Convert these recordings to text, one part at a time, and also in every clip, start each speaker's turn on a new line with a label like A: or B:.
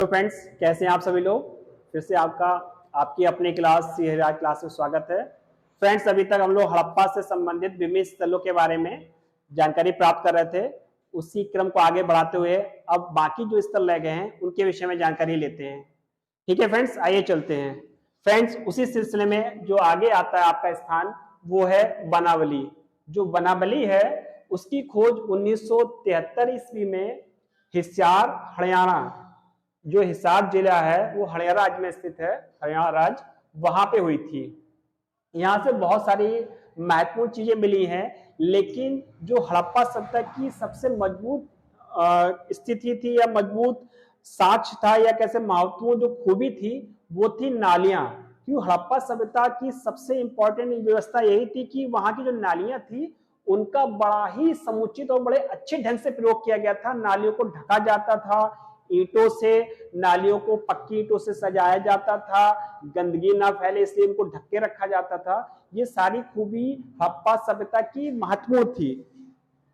A: तो फ्रेंड्स, कैसे हैं आप सभी लोग। फिर से आपकी अपनी क्लास सिहराज क्लास में स्वागत है। फ्रेंड्स, अभी तक हम लोग हड़प्पा से संबंधित विभिन्न स्थलों के बारे में जानकारी प्राप्त कर रहे थे। उसी क्रम को आगे बढ़ाते हुए अब बाकी जो स्थल रह गए हैं उनके विषय में जानकारी लेते हैं। ठीक है फ्रेंड्स, आइए चलते हैं। फ्रेंड्स, उसी सिलसिले में जो आगे आता है आपका स्थान वो है बनावली। जो बनावली है उसकी खोज 1973 ईस्वी में हिसार हरियाणा, जो हिसार जिला है वो हरियाणा राज्य में स्थित है, हरियाणा राज्य, वहां पे हुई थी। यहाँ से बहुत सारी महत्वपूर्ण चीजें मिली हैं, लेकिन जो हड़प्पा सभ्यता की सबसे मजबूत स्थिति थी या मजबूत साक्ष्य था या कैसे महत्वपूर्ण जो खूबी थी वो थी नालियां। क्यों हड़प्पा सभ्यता की सबसे इंपॉर्टेंट व्यवस्था यही थी कि वहां की जो नालियां थी उनका बड़ा ही समुचित और बड़े अच्छे ढंग से प्रयोग किया गया था। नालियों को ढका जाता था ईंटों से, नालियों को पक्की ईंटों से सजाया जाता था, गंदगी ना फैले इसलिए इनको ढक के रखा जाता था। ये सारी खूबी हड़प्पा सभ्यता की महत्वपूर्ण थी।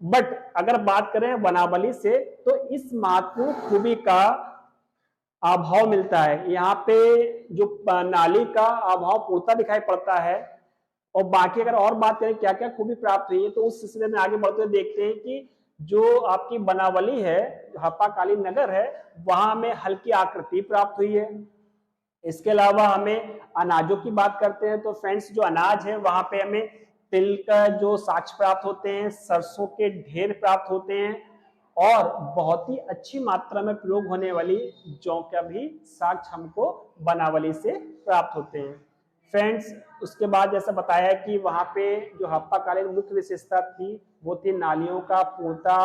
A: बट अगर बात करें बनावली से तो इस महत्वपूर्ण खूबी का अभाव मिलता है। यहाँ पे जो नाली का अभाव पूर्णता दिखाई पड़ता है। और बाकी अगर और बात करें क्या क्या खूबी प्राप्त हुई है तो उस सिलसिले में आगे बढ़ते हुए देखते हैं कि जो आपकी बनावली है, हड़प्पा कालीन नगर है, वहां में हल्की आकृति प्राप्त हुई है। इसके अलावा हमें अनाजों की बात करते हैं तो फ्रेंड्स, जो अनाज है वहां पे हमें तिल का जो साक्ष्य प्राप्त होते हैं, सरसों के ढेर प्राप्त होते हैं और बहुत ही अच्छी मात्रा में प्रयोग होने वाली जौ का भी साक्ष्य हमको बनावली से प्राप्त होते हैं। फ्रेंड्स, उसके बाद जैसा बताया कि वहां पे जो हड़प्पा कालीन मुख्य विशेषता थी वो थी नालियों का पूर्णता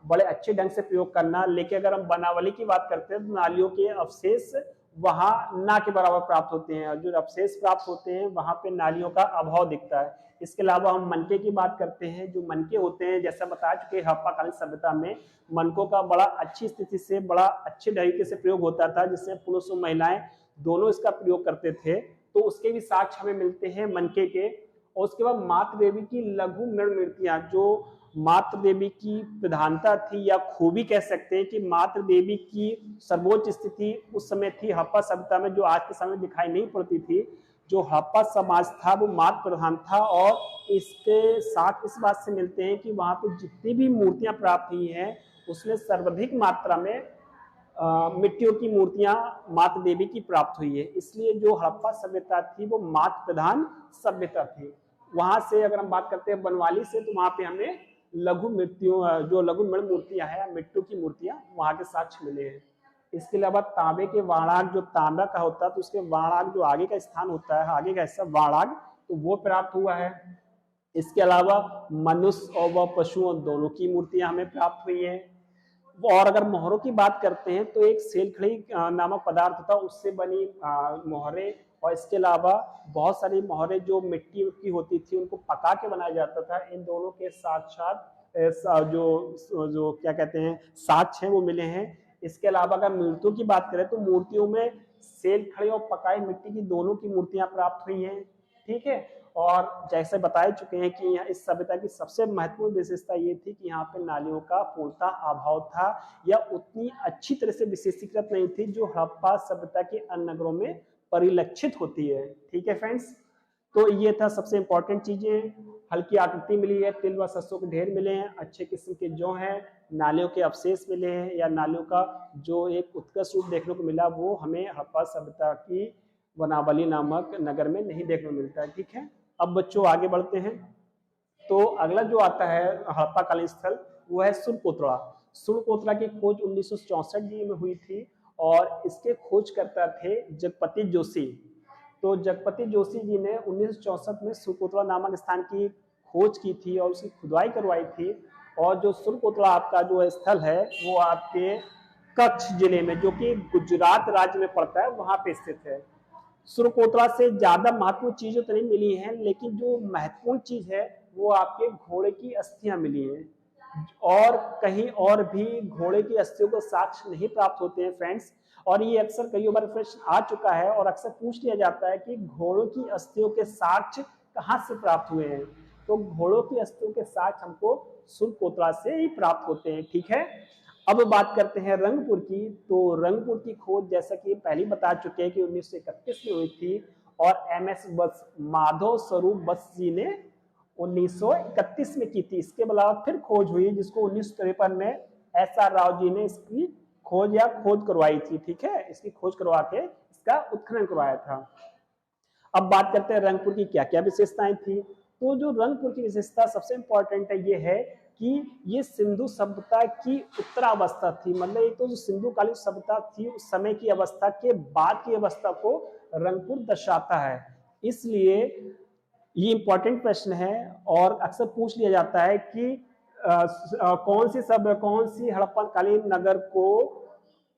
A: बड़े अच्छे ढंग से प्रयोग करना। लेकिन अगर हम बनावली की बात करते हैं तो नालियों के अवशेष वहां ना के बराबर प्राप्त होते हैं और जो अवशेष प्राप्त होते हैं वहां पे नालियों का अभाव दिखता है। इसके अलावा हम मनके की बात करते हैं। जो मनके होते हैं जैसा बता चुके हड़प्पा कालीन सभ्यता में मनकों का बड़ा अच्छी स्थिति से बड़ा अच्छे तरीके से प्रयोग होता था, जिससे पुरुष और महिलाएं दोनों इसका प्रयोग करते थे। तो उसके भी साक्ष्य हमें मिलते हैं मनके के। और उसके बाद मातृ देवी की लघु मृण मूर्तियां, जो मातृ देवी की प्रधानता थी या खूबी कह सकते हैं कि मातृ देवी की सर्वोच्च स्थिति उस समय थी हड़प्पा सभ्यता में, जो आज के समय दिखाई नहीं पड़ती थी। जो हड़प्पा समाज था वो मातृ प्रधान था और इसके साथ इस बात से मिलते हैं कि वहां पे जितनी भी मूर्तियां प्राप्त हुई हैं उसमें सर्वाधिक मात्रा में मिट्टियों की मूर्तियां मातृ देवी की प्राप्त हुई है। इसलिए जो हड़प्पा सभ्यता थी वो मातृ प्रधान सभ्यता थी। वहां से अगर हम बात करते हैं बनवाली से तो वहां पे हमें लघु मृत्युओं जो लघु मृण मूर्तियां हैं, मिट्टू की मूर्तियां वहां के साक्ष्य मिले हैं। इसके अलावा तांबे के वाणाग, जो तांबा का होता है तो उसके वाणाग जो आगे का स्थान होता है, आगे का हिस्सा वाणाग, तो वो प्राप्त हुआ है। इसके अलावा मनुष्य और वह पशुओं दोनों की मूर्तियां हमें प्राप्त हुई है। और अगर मोहरों की बात करते हैं तो एक सेलखड़ी नामक पदार्थ था, उससे बनी मोहरें। और इसके अलावा बहुत सारी मोहरें जो मिट्टी की होती थी उनको पका के बनाया जाता था। इन दोनों के साक्षात जो जो क्या कहते हैं साक्ष्य हैं वो मिले हैं। इसके अलावा अगर मूर्तियों की बात करें तो मूर्तियों में सेलखड़ी और पकाई मिट्टी की दोनों की मूर्तियां प्राप्त हुई हैं। ठीक है। और जैसे बता चुके हैं कि यहाँ इस सभ्यता की सबसे महत्वपूर्ण विशेषता ये थी कि यहाँ पे नालियों का पूर्णतः अभाव था या उतनी अच्छी तरह से विशेषीकृत नहीं थी जो हड़प्पा सभ्यता के अन्य नगरों में परिलक्षित होती है। ठीक है फ्रेंड्स, तो ये था सबसे इंपॉर्टेंट चीजें। हल्की आकृति मिली है, तिल व सरसों के ढेर मिले हैं, अच्छे किस्म के जौ हैं, नालियों के अवशेष मिले हैं या नालियों का जो एक उत्कृष्ट रूप देखने को मिला वो हमें हड़प्पा सभ्यता की बनावली नामक नगर में नहीं देखने को मिलता है। ठीक है, अब बच्चों आगे बढ़ते हैं। तो अगला जो आता है हड़प्पा कालीन स्थल वो है सुरकोतरा। सुरकोतरा की खोज 1964 में हुई थी और इसके खोजकर्ता थे जगपति जोशी। तो जगपति जोशी जी ने 1964 में सुरकोतरा नामक स्थान की खोज की थी और उसकी खुदाई करवाई थी। और जो सुरकोतरा आपका जो स्थल है वो आपके कच्छ जिले में, जो कि गुजरात राज्य में पड़ता है, वहां पे स्थित है। सुरकोतरा से ज्यादा महत्वपूर्ण चीजें तो नहीं मिली हैं, लेकिन जो महत्वपूर्ण चीज है वो आपके घोड़े की अस्थियां मिली हैं। और कहीं और भी घोड़े की अस्थियों को साक्ष्य नहीं प्राप्त होते हैं फ्रेंड्स। और ये अक्सर कई बार प्रश्न आ चुका है और अक्सर पूछ लिया जाता है कि घोड़ों की अस्थियों के साक्ष्य कहाँ से प्राप्त हुए हैं। तो घोड़ों की अस्थियों के साक्ष्य हमको सुरकोतरा से ही प्राप्त होते हैं। ठीक है, अब बात करते हैं रंगपुर की। तो रंगपुर की खोज जैसा कि पहले बता चुके हैं कि 1931 में हुई थी और एमएस बस माधव स्वरूप बस जी ने 1931 में की थी। इसके अलावा फिर खोज हुई जिसको 1953 में एसआर राव जी ने इसकी खोज या खोज करवाई थी। ठीक है, इसकी खोज करवा के इसका उत्खनन करवाया था। अब बात करते हैं रंगपुर की क्या क्या विशेषताएं थी। तो जो रंगपुर की विशेषता सबसे इंपॉर्टेंट है ये है कि ये सिंधु सभ्यता की उत्तरावस्था थी। मतलब एक तो जो सिंधु कालीन सभ्यता थी उस समय की अवस्था के बाद की अवस्था को रंगपुर दर्शाता है। इसलिए ये इंपॉर्टेंट प्रश्न है और अक्सर पूछ लिया जाता है कि कौन सी हड़प्पा कालीन नगर को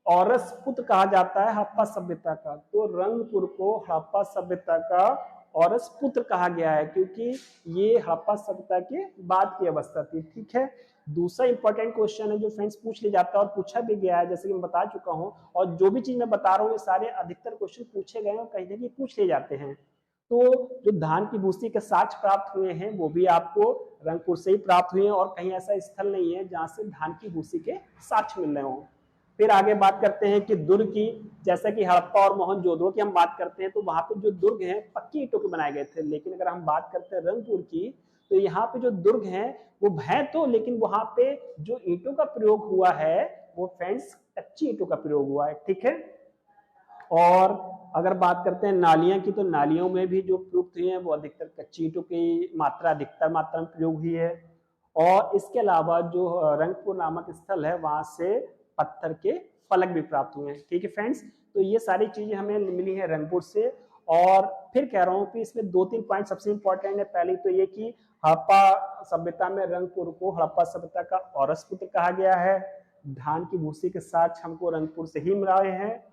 A: औरस पुत्र कहा जाता है हड़प्पा सभ्यता का। तो रंगपुर को हड़प्पा सभ्यता का औरस पुत्र कहा गया है क्योंकि ये हड़प्पा सभ्यता के बाद की अवस्था थी। ठीक है, दूसरा इंपॉर्टेंट क्वेश्चन है जो फ्रेंड्स पूछ लिया जाता है और पूछा भी गया है, जैसे कि मैं बता चुका हूँ। और जो भी चीज मैं बता रहा हूँ ये सारे अधिकतर क्वेश्चन पूछे गए और कहीं ना कहीं पूछ लिए जाते हैं। तो जो धान की भूसी के साक्ष्य प्राप्त हुए हैं वो भी आपको रंगपुर से ही प्राप्त हुए हैं और कहीं ऐसा स्थल नहीं है जहां से धान की भूसी के साक्ष्य मिल रहे हों। फिर आगे बात करते हैं कि दुर्ग की। जैसा कि हड़प्पा और मोहनजोदड़ो की हम बात करते हैं तो वहां पे जो दुर्ग हैं पक्की ईंटों के बनाए गए थे। लेकिन अगर हम बात करते हैं रंगपुर की तो यहाँ पे जो दुर्ग हैं वो है तो, लेकिन वहां पे जो ईंटों का प्रयोग हुआ है वो फ्रेंड्स कच्ची ईंटों का प्रयोग हुआ है। ठीक है, और अगर बात करते हैं नालियां की तो नालियों में भी जो प्रयुक्त हुई है वो अधिकतर कच्ची ईंटों की मात्रा अधिकतर मात्रा में प्रयोग हुई है। और इसके अलावा जो रंगपुर नामक स्थल है वहां से पत्थर के फलक भी प्राप्त हुए हैं। ठीक है फ्रेंड्स, तो ये सारी चीजें हमें मिली है रंगपुर से। और फिर कह रहा हूँ कि इसमें 2-3 पॉइंट सबसे इंपॉर्टेंट है। पहले तो ये कि हड़प्पा सभ्यता में रंगपुर को हड़प्पा सभ्यता का औरस पुत्र कहा गया है। धान की भूसी के साथ हमको रंगपुर से ही मिल रहे हैं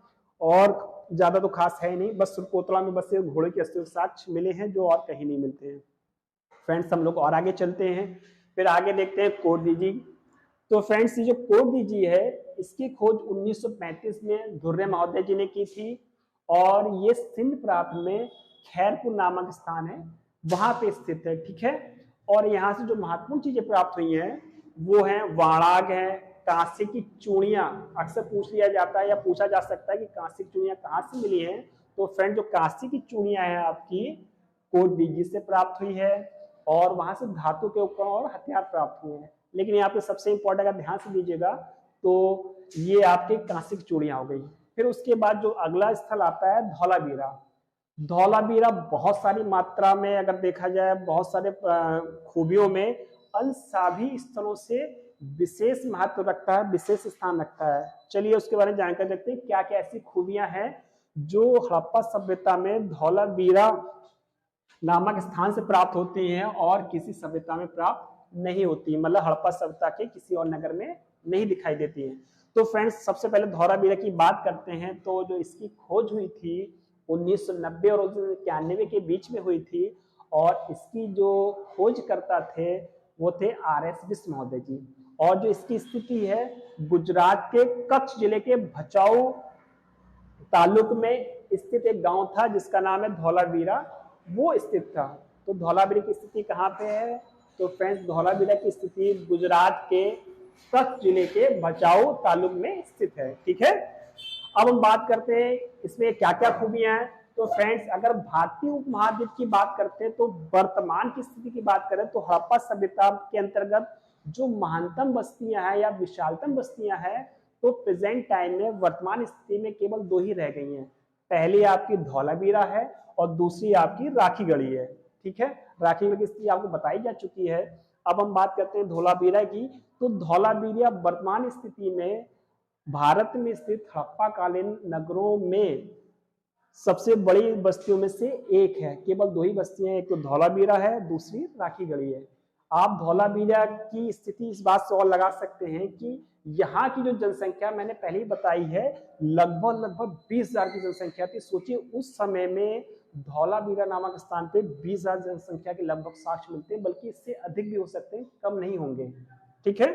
A: और ज्यादा तो खास है नहीं, बस सुरकोतला में बस घोड़े के अस्थियों के साक्ष्य मिले हैं जो और कहीं नहीं मिलते हैं। फ्रेंड्स हम लोग और आगे चलते हैं, फिर आगे देखते हैं कोरडीजी। तो फ्रेंड्स ये जो कोरडीजी है इसकी खोज 1935 में धुर्रे महोदय जी ने की थी और ये सिंध प्रांत में खैरपुर नामक स्थान है वहां पे स्थित है। ठीक है, और यहाँ से जो महत्वपूर्ण चीजें प्राप्त हुई हैं वो है वाणाग है, कांसे की चूड़ियां। अक्सर पूछ लिया जाता है या पूछा जा सकता है कि कांसे की चूड़ियां कहाँ से मिली हैं। तो फ्रेंड जो कांसे की चूड़ियां हैं आपकी कोरडीजी से प्राप्त हुई है और वहां से धातु के उपकरण और हथियार प्राप्त हुए हैं। लेकिन यहाँ पे सबसे इंपॉर्टेंट अगर ध्यान से दीजिएगा तो ये आपके कांसे की चूड़ियां हो गई। फिर उसके बाद जो अगला स्थल आता है धौलावीरा। धौलावीरा बहुत सारी मात्रा में अगर देखा जाए बहुत सारे खूबियों में अन्य सभी स्थलों से विशेष महत्व रखता है, विशेष स्थान रखता है। चलिए उसके बारे में जानकारी रखते हैं क्या क्या ऐसी खूबियां हैं जो हड़प्पा सभ्यता में धौलावीरा नामक स्थान से प्राप्त होती हैं और किसी सभ्यता में प्राप्त नहीं होती, मतलब हड़प्पा सभ्यता के किसी और नगर में नहीं दिखाई देती है। तो फ्रेंड्स सबसे पहले धौलावीरा की बात करते हैं। तो जो इसकी खोज हुई थी 1990 और 1991 के बीच में हुई थी और इसकी जो खोजकर्ता थे वो थे आर.एस. बिष्ट महोदय जी। और जो इसकी स्थिति है गुजरात के कच्छ जिले के भचाऊ तालुक में स्थित एक गांव था जिसका नाम है धौलावीरा, वो स्थित था। तो धौलावीरा की स्थिति कहाँ पे है? तो फ्रेंड्स धौलावीरा की स्थिति गुजरात के कच्छ जिले के भचाऊ तालुक में स्थित है। ठीक है, अब हम बात करते हैं इसमें क्या क्या खूबियां हैं। तो फ्रेंड्स अगर भारतीय उपमहाद्वीप की बात करते हैं तो वर्तमान की स्थिति की बात करें तो हड़प्पा सभ्यता के अंतर्गत जो महानतम बस्तियां हैं या विशालतम बस्तियां हैं तो प्रेजेंट टाइम में वर्तमान स्थिति में केवल 2 ही रह गई हैं। पहली आपकी धौलावीरा है और दूसरी आपकी राखीगढ़ी है। ठीक है, राखीगढ़ी की स्थिति आपको बताई जा चुकी है। अब हम बात करते हैं धौलावीरा की। तो धौलावीरा वर्तमान स्थिति में भारत में स्थित हड़प्पा कालीन नगरों में सबसे बड़ी बस्तियों में से एक है। केवल 2 ही बस्तियां, एक तो धौलावीरा है दूसरी राखीगढ़ी है। आप धौलावीरा की स्थिति इस बात से और लगा सकते हैं कि यहाँ की जो जनसंख्या मैंने पहले ही बताई है लगभग 20,000 की जनसंख्या थी। सोचिए उस समय में धौलावीरा नामक स्थान पे 20,000 जनसंख्या के लगभग साक्ष्य मिलते हैं, बल्कि इससे अधिक भी हो सकते हैं, कम नहीं होंगे। ठीक है,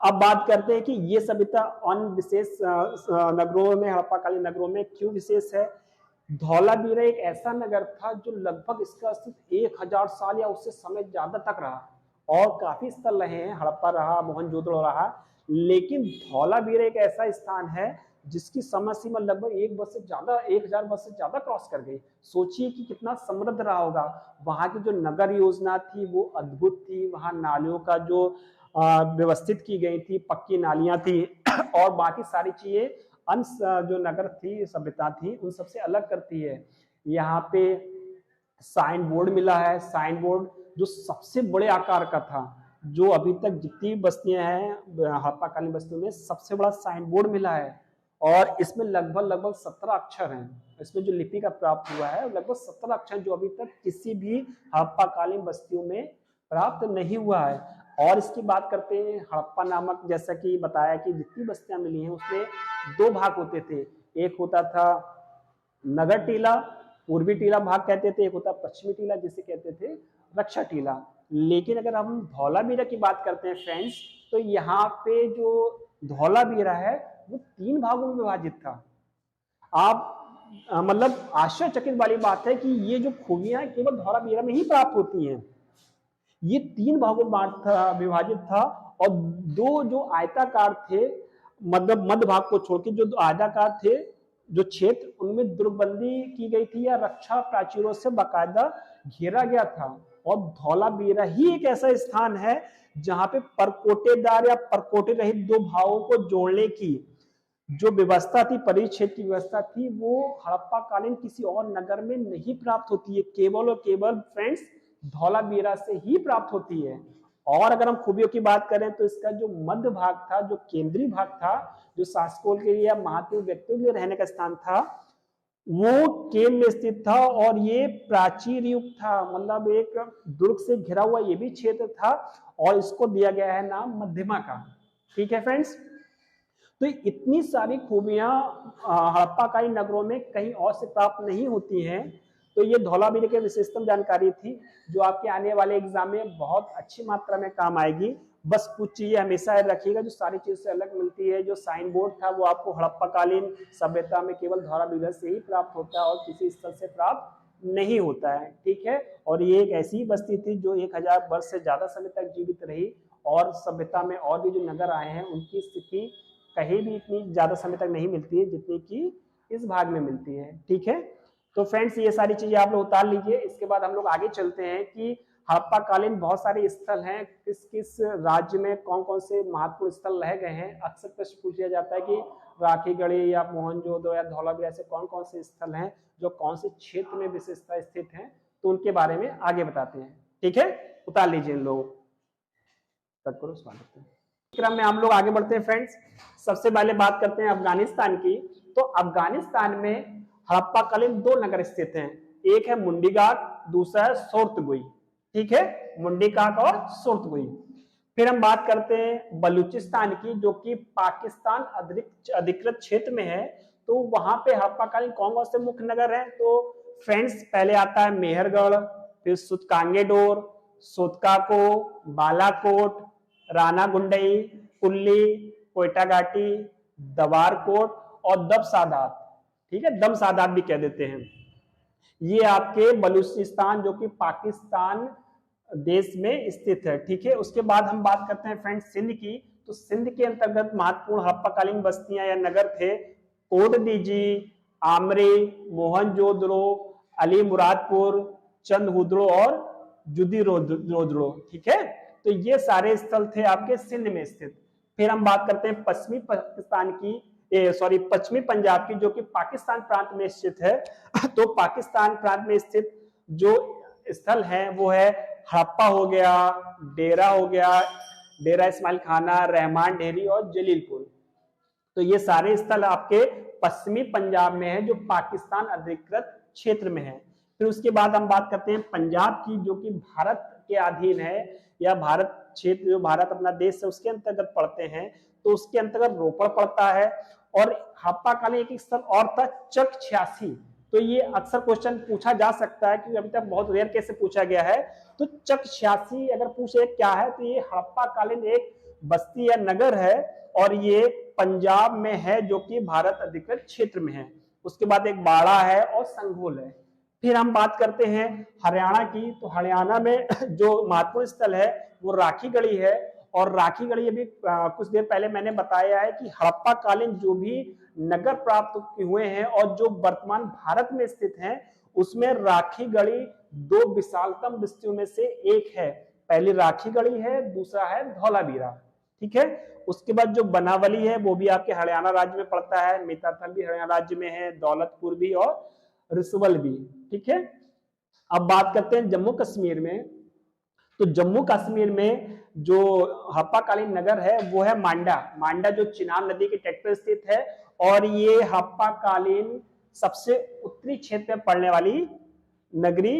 A: अब बात करते हैं कि ये सभ्यता अन्य विशेष नगरों में हड़प्पा कालीन नगरों में क्यों विशेष है। धौलावीरा एक ऐसा नगर था जो लगभग इसका अस्तित्व 1000 साल या उससे समय ज्यादा तक रहा और काफी स्थल रहे हैं, हड़प्पा रहा, मोहनजोदड़ो रहा, लेकिन धौलावीरा एक ऐसा स्थान है जिसकी समय सीमा लगभग 1000 वर्ष से ज्यादा क्रॉस कर गई। सोचिए कि कितना समृद्ध रहा होगा। वहां की जो नगर योजना थी वो अद्भुत थी। वहां नालियों का जो व्यवस्थित की गई थी, पक्की नालियां थी और बाकी सारी चीजें अंश जो नगर थी, सभ्यता थी, उन सबसे अलग करती है। यहाँ पे साइन बोर्ड मिला है। साइन बोर्ड जो सबसे बड़े आकार का था, जो अभी तक जितनी बस्तियां हैं हड़प्पाकालीन बस्तियों में सबसे बड़ा साइन बोर्ड मिला है। और इसमें लगभग 17 अक्षर हैं। इसमें जो लिपि का प्राप्त हुआ है लगभग 17 अक्षर, जो अभी तक किसी भी हड़प्पाकालीन बस्तियों में प्राप्त नहीं हुआ है। और इसकी बात करते हैं हड़प्पा नामक, जैसा कि बताया कि जितनी बस्तियां मिली हैं उसमें 2 भाग होते थे। एक होता था नगर टीला, पूर्वी टीला भाग कहते थे, एक होता पश्चिमी टीला जिसे कहते थे रक्षा टीला। लेकिन अगर हम धौलावीरा की बात करते हैं फ्रेंड्स, तो यहाँ पे जो धौलावीरा है वो 3 भागों में विभाजित था। आप मतलब आश्चर्यचकित वाली बात है कि ये जो खूबियां केवल धौलावीरा में ही प्राप्त होती हैं। ये 3 भागों में विभाजित था और 2 जो आयताकार थे, मतलब मध्य भाग को छोड़ के जो आयताकार थे जो क्षेत्र, उनमें दुर्गबंदी की गई थी या रक्षा प्राचीरों से बाकायदा घेरा गया था। और धौलावीरा ही एक ऐसा स्थान है जहां पे परकोटेदार या परकोटे रहित 2 भागों को जोड़ने की जो व्यवस्था थी, परिक्षेत्र की व्यवस्था थी, वो हड़प्पाकालीन किसी और नगर में नहीं प्राप्त होती है। केवल और केवल फ्रेंड्स धौलावीरा से ही प्राप्त होती है। और अगर हम खूबियों की बात करें तो इसका जो मध्य भाग था, जो केंद्रीय भाग था, जो शासकों के लिए या महत्वपूर्ण व्यक्तियों के लिए रहने का स्थान था, वो केंद्र में स्थित था और ये प्राचीर युक्त था, मतलब एक दुर्ग से घिरा हुआ ये भी क्षेत्र था और इसको दिया गया है नाम मध्यमा का। ठीक है फ्रेंड्स, तो इतनी सारी खूबियां हड़प्पाकालीन नगरों में कहीं और से प्राप्त नहीं होती हैं। तो ये धौलावीरा की विशेषतम जानकारी थी जो आपके आने वाले एग्जाम में बहुत अच्छी मात्रा में काम आएगी। बस कुछ चीजें हमेशा याद रखिएगा जो सारी चीज से अलग मिलती है। जो साइन बोर्ड था वो आपको हड़प्पाकालीन सभ्यता में केवल धौलावीरा से ही प्राप्त होता है और किसी स्थल से प्राप्त नहीं होता है। ठीक है, और ये एक ऐसी बस्ती थी जो 1000 वर्ष से ज्यादा समय तक जीवित रही और सभ्यता में और भी जो नगर आए हैं उनकी स्थिति कहीं भी इतनी ज्यादा समय तक नहीं मिलती है जितनी कि इस भाग में मिलती है। ठीक है, तो फ्रेंड्स ये सारी चीजें आप लोग उतार लीजिए। इसके बाद हम लोग आगे चलते हैं कि हड़प्पाकालीन बहुत सारे स्थल हैं, किस किस राज्य में कौन कौन से महत्वपूर्ण स्थल रह गए हैं। अक्सर प्रश्न पूछा जाता है कि राखीगढ़ी या मोहनजोदड़ो या धौलावीरा से कौन कौन से स्थल हैं जो कौन से क्षेत्र में विशेषता स्थित हैं, तो उनके बारे में आगे बताते हैं। ठीक है, उतार लीजिए इन लोगों करो। स्वागत क्रम में हम लोग आगे बढ़ते हैं फ्रेंड्स। सबसे पहले बात करते हैं अफगानिस्तान की। तो अफगानिस्तान में हड़प्पाकालीन 2 नगर स्थित हैं, एक है मुंडीगाक, दूसरा है सोर्तगुई। ठीक है, मुंडीगाक और सोर्तगुई। फिर हम बात करते हैं बलूचिस्तान की, जो कि पाकिस्तान अधिकृत क्षेत्र में है। तो वहां पे हड़प्पाकालीन कौन कौन से मुख्य नगर हैं? तो फ्रेंड्स पहले आता है मेहरगढ़, फिर सुतकांगेडोर, सोतकाको, बालाकोट, राना गुंडई, कुल्ली, कोयटा घाटी, दवारकोट और दबसादात। ठीक है, दमसादात भी कह देते हैं। ये आपके बलूचिस्तान जो कि पाकिस्तान देश में स्थित है। ठीक है, उसके बाद हम बात करते हैं फ्रेंड्स सिंध की। तो सिंध के अंतर्गत महत्वपूर्ण हड़प्पाकालीन बस्तियां या नगर थे कोटदीजी, आमरे, मोहनजोदड़ो, अली मुरादपुर, चंदहुदड़ो और जुदीरोदड़ो। ठीक है, तो ये सारे स्थल थे आपके सिंध में स्थित। फिर हम बात करते हैं पश्चिमी पाकिस्तान की, पश्चिमी पंजाब की, जो कि पाकिस्तान प्रांत में स्थित है। तो पाकिस्तान प्रांत में स्थित जो स्थल है वो है हड़प्पा हो गया, डेरा हो गया, डेरा इस्माइल खाना, रहमान डेरी और जलीलपुर। तो ये सारे स्थल आपके पश्चिमी पंजाब में है जो पाकिस्तान अधिकृत क्षेत्र में है। फिर उसके बाद हम बात करते हैं पंजाब की, जो कि भारत के अधीन है या भारत क्षेत्र, जो भारत अपना देश है उसके अंतर्गत पड़ते हैं। तो उसके अंतर्गत रोपड़ पड़ता है। और हड़प्पाकालीन एक स्थल और था चक 86। तो ये अक्सर क्वेश्चन पूछा जा सकता है क्योंकि अभी तक बहुत रेयर केस से पूछा गया है। तो चक 86 अगर पूछे क्या है तो ये हड़प्पाकालीन एक बस्ती या नगर है और ये पंजाब में है जो कि भारत अधिकृत क्षेत्र में है। उसके बाद एक बाड़ा है और संघोल है। फिर हम बात करते हैं हरियाणा की। तो हरियाणा में जो महत्वपूर्ण स्थल है वो राखीगढ़ी है और राखी गढ़ी अभी कुछ देर पहले मैंने बताया है कि हड़प्पा कालीन जो भी नगर प्राप्त हुए हैं और जो वर्तमान भारत में स्थित हैं, उसमें राखी गढ़ी दो विशालतम बस्तियों में से एक है। पहली राखी गढ़ी है, दूसरा है धौलावीरा। ठीक है, उसके बाद जो बनावली है वो भी आपके हरियाणा राज्य में पड़ता है, मिताथल भी हरियाणा राज्य में है, दौलतपुर भी और रिसवल भी। ठीक है, अब बात करते हैं जम्मू कश्मीर में। तो जम्मू कश्मीर में जो हड़प्पाकालीन नगर है वो है मांडा। मांडा जो चिनाब नदी के तट पर स्थित है और ये हड़प्पाकालीन सबसे उत्तरी क्षेत्र में पड़ने वाली नगरी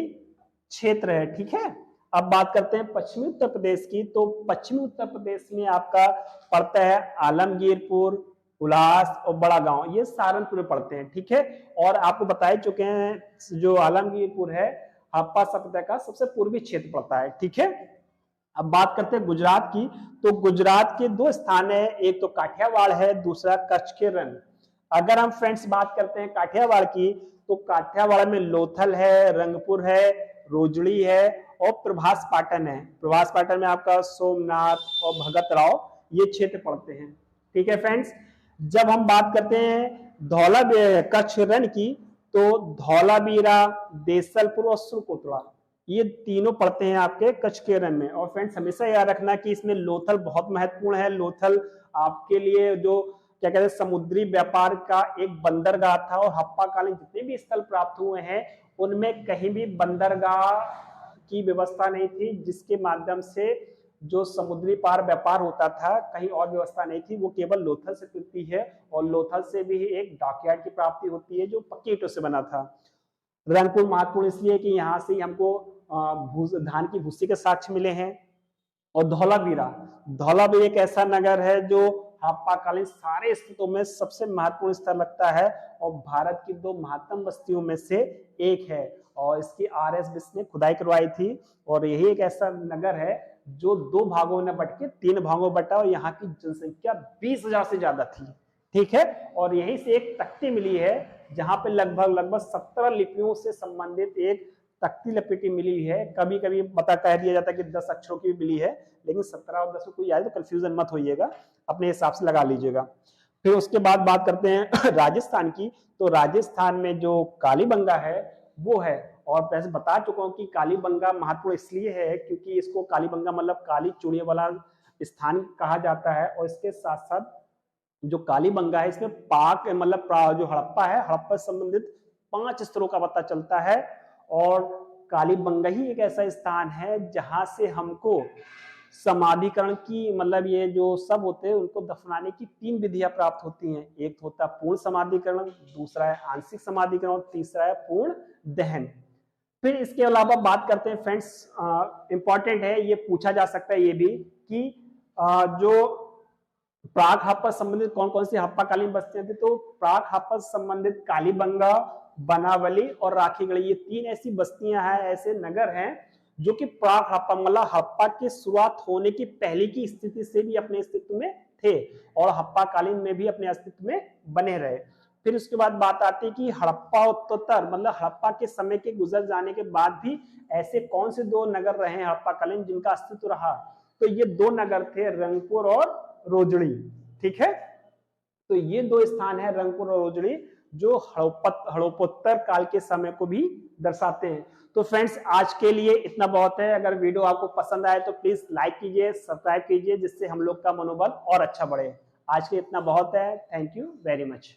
A: क्षेत्र है। ठीक है, अब बात करते हैं पश्चिमी उत्तर प्रदेश की। तो पश्चिमी उत्तर प्रदेश में आपका पड़ता है आलमगीरपुर, उल्लास और बड़ा गांव, ये सहारनपुर में पड़ते हैं। ठीक है, और आपको बता चुके हैं जो आलमगीरपुर है हड़प्पा सभ्यता का सबसे पूर्वी क्षेत्र पड़ता है। ठीक है, अब बात करते हैं गुजरात की। तो गुजरात के दो स्थान है, एक तो काठियावाड़ है, दूसरा कच्छ के रण। अगर हम फ्रेंड्स बात करते हैं काठियावाड़ की, तो काठियावाड़ में लोथल है, रंगपुर है, रोजड़ी है और प्रभास पाटन है। प्रभास पाटन में आपका सोमनाथ और भगत राव ये क्षेत्र पड़ते हैं। ठीक है फ्रेंड्स, जब हम बात करते हैं कच्छ रण की, तो धौलावीरा, देसलपुर और सुरकोटड़ा ये तीनों पड़ते हैं आपके कच्छ के रण में। और फ्रेंड्स हमेशा याद रखना कि इसमें लोथल बहुत महत्वपूर्ण है। लोथल आपके लिए जो क्या कहते हैं समुद्री व्यापार का एक बंदरगाह था और हड़प्पाकालीन जितने भी स्थल प्राप्त हुए हैं उनमें कहीं भी बंदरगाह की व्यवस्था नहीं थी, जिसके माध्यम से जो समुद्री पार व्यापार होता था, कहीं और व्यवस्था नहीं थी। वो केवल लोथल से मिलती है और लोथल से भी एक डॉकयार्ड की प्राप्ति होती है जो पक्की ईंटों से बना था। रंगपुर महत्वपूर्ण इसलिए कि यहाँ से हमको धान की भूसी के साक्ष्य मिले हैं। और धौलावीरा, धौलावीरा एक ऐसा नगर है जो हड़प्पाकालीन सारे स्थितों में सबसे महत्वपूर्ण स्थल लगता है और भारत की दो महत्तम बस्तियों में से एक है। और इसकी आर.एस. बिस्व ने खुदाई करवाई थी और यही एक ऐसा नगर है जो दो भागों में बट के तीन भागों में बटा और यहाँ की जनसंख्या 20,000 से ज्यादा थी। ठीक है, और यहीं से एक तख्ती मिली है जहां पे लगभग 17 लिपियों से संबंधित एक तख्ती लपेटी मिली है। कभी कभी पता कह दिया जाता है कि 10 अक्षरों की भी मिली है, लेकिन 17 और 10 कोई याद तो कंफ्यूजन मत होइएगा, अपने हिसाब से लगा लीजिएगा। फिर उसके बाद बात करते हैं राजस्थान की। तो राजस्थान में जो कालीबंगा है वो है, और वैसे बता चुका हूं कि कालीबंगा महत्वपूर्ण इसलिए है क्योंकि इसको कालीबंगा मतलब काली चूड़ियों वाला स्थान कहा जाता है। और इसके साथ साथ जो कालीबंगा है इसमें पाक मतलब जो हड़प्पा है, हड़प्पा से संबंधित 5 स्तरों का पता चलता है। और कालीबंगा ही एक ऐसा स्थान है जहां से हमको समाधिकरण की मतलब ये जो सब होते हैं उनको दफनाने की 3 विधियां प्राप्त होती हैं। एक होता है पूर्ण समाधिकरण, दूसरा है आंशिक समाधिकरण और तीसरा है पूर्ण दहन। फिर इसके अलावा बात करते हैं फ्रेंड्स, इंपॉर्टेंट है, ये पूछा जा सकता है ये भी कि जो प्राक हड़प्पा संबंधित कौन कौन सी हड़प्पाकालीन बस्तियां थी। तो प्राक हड़प्पा संबंधित कालीबंगा, बनावली और राखी गढ़ी ये 3 ऐसी बस्तियां हैं, ऐसे नगर हैं जो कि प्राक हड़प्पा मतलब हड़प्पा की शुरुआत होने की पहले की स्थिति से भी अपने अस्तित्व में थे और हड़प्पाकालीन में भी अपने अस्तित्व में बने रहे। फिर उसके बाद बात आती है कि हड़प्पा मतलब हड़प्पा के समय के गुजर जाने के बाद भी ऐसे कौन से 2 नगर रहे हड़प्पाकालीन जिनका अस्तित्व रहा। तो ये 2 नगर थे, रंगपुर और रोजड़ी। ठीक है, तो ये 2 स्थान है रंगपुर और रोजड़ी जो हड़प्पोत्तर काल के समय को भी दर्शाते हैं। तो फ्रेंड्स आज के लिए इतना बहुत है। अगर वीडियो आपको पसंद आए तो प्लीज लाइक कीजिए, सब्सक्राइब कीजिए, जिससे हम लोग का मनोबल और अच्छा बढ़े। आज के इतना बहुत है। Thank you very much.